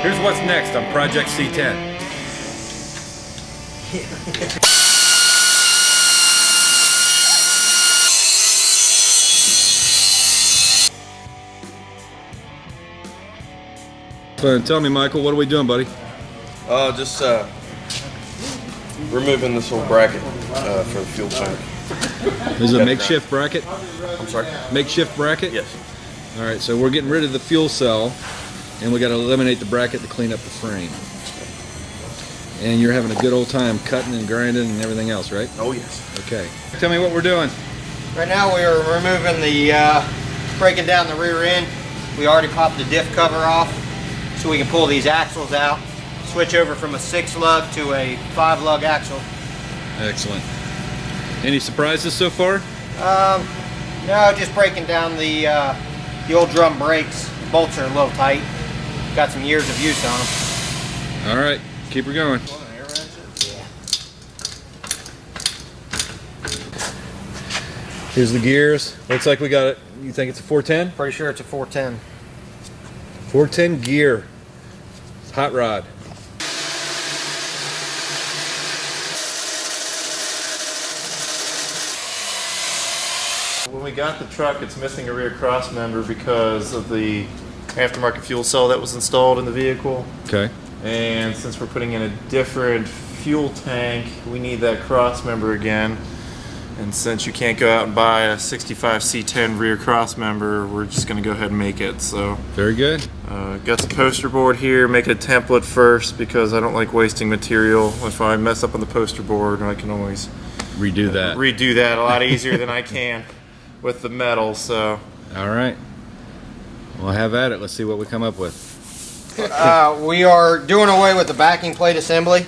Here's what's next on Project C10. Tell me, Michael, what are we doing, buddy? Just removing this little bracket for the fuel tank. This is a makeshift bracket? I'm sorry? Makeshift bracket? Yes. All right, so we're getting rid of the fuel cell, and we got to eliminate the bracket to clean up the frame. And you're having a good old time cutting and grinding and everything else, right? Oh, yes. Okay. Tell me what we're doing. Right now we are removing the, breaking down the rear end. We already popped the diff cover off, so we can pull these axles out, switch over from a 6-lug to a 5-lug axle. Excellent. Any surprises so far? No, just breaking down the old drum brakes. The bolts are a little tight. Got some years of use on them. All right, keep her going. Here's the gears. Looks like we got it. You think it's a 410? Pretty sure it's a 410. 410 gear. Hot rod. When we got the truck, it's missing a rear cross member because of the aftermarket fuel cell that was installed in the vehicle. Okay. And since we're putting in a different fuel tank, we need that cross member again. And since you can't go out and buy a 65 C10 rear cross member, we're just going to go ahead and make it. So very good. Got the poster board here. Make it a template first because I don't like wasting material. If I mess up on the poster board, I can always redo that. Redo that a lot easier than I can with the metal. So all right. We'll have at it. Let's see what we come up with. We are doing away with the backing plate assembly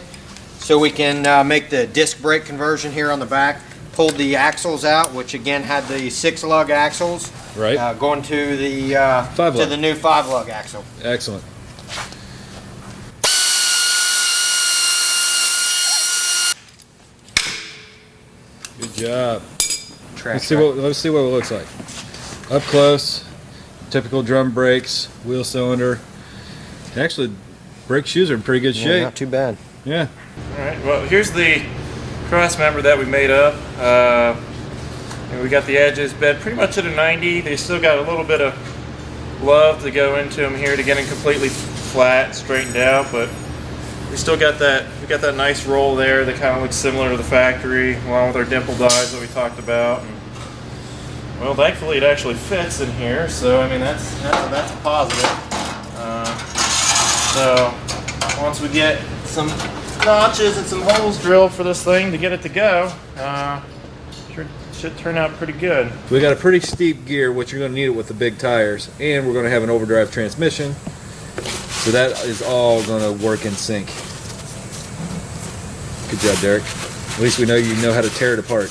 so we can make the disc brake conversion here on the back. Pulled the axles out, which again had the 6-lug axles. Right. Going to the new 5-lug axle. Excellent. Good job. Let's see what it looks like. Up close, typical drum brakes, wheel cylinder. Actually, brake shoes are in pretty good shape. Not too bad. Yeah. all right. Well, here's the cross member that we made up. And we got the edges bent pretty much at a 90. They still got a little bit of love to go into them here to get them completely flat, straightened out, but we still got that. We got that nice roll there that kind of looks similar to the factory, along with our dimple dies that we talked about. And, well, thankfully it actually fits in here, so I mean that's a positive. So once we get some notches and some holes drilled for this thing to get it to go, should turn out pretty good. We got a pretty steep gear, which you're going to need it with the big tires, and we're going to have an overdrive transmission, so that is all going to work in sync. Good job, Derek. At least we know you know how to tear it apart.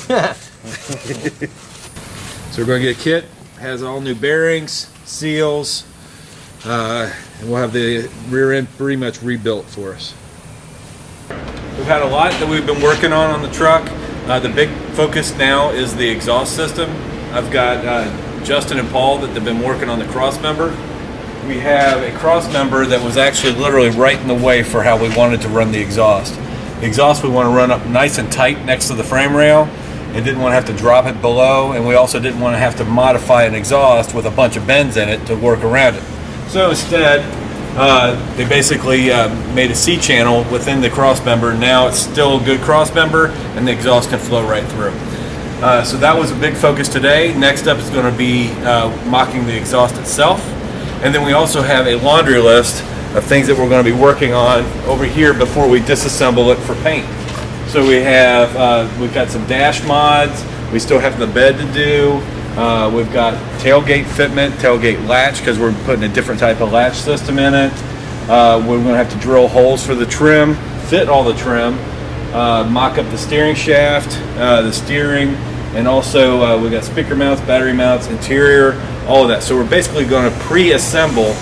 So we're going to get a kit. Has all new bearings, seals, and we'll have the rear end pretty much rebuilt for us. We've had a lot that we've been working on the truck. The big focus now is the exhaust system. I've got Justin and Paul that have been working on the cross member. We have a cross member that was actually literally right in the way for how we wanted to run the exhaust. The exhaust we want to run up nice and tight next to the frame rail and didn't want to have to drop it below, and we also didn't want to have to modify an exhaust with a bunch of bends in it to work around it. So instead, they basically made a C channel within the cross member. Now it's still a good cross member, and the exhaust can flow right through. So that was a big focus today. Next up is going to be mocking the exhaust itself, and then we also have a laundry list of things that we're going to be working on over here before we disassemble it for paint. So we have we've got some dash mods. We still have the bed to do. We've got tailgate fitment, tailgate latch, because we're putting a different type of latch system in it. We're going to have to drill holes for the trim, fit all the trim, mock up the steering shaft, the steering, and also we've got speaker mounts, battery mounts, interior, all of that. So we're basically going to pre-assemble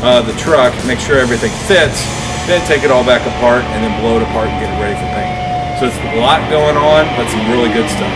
the truck, make sure everything fits, then take it all back apart and then blow it apart and get it ready for paint. So it's a lot going on, but some really good stuff.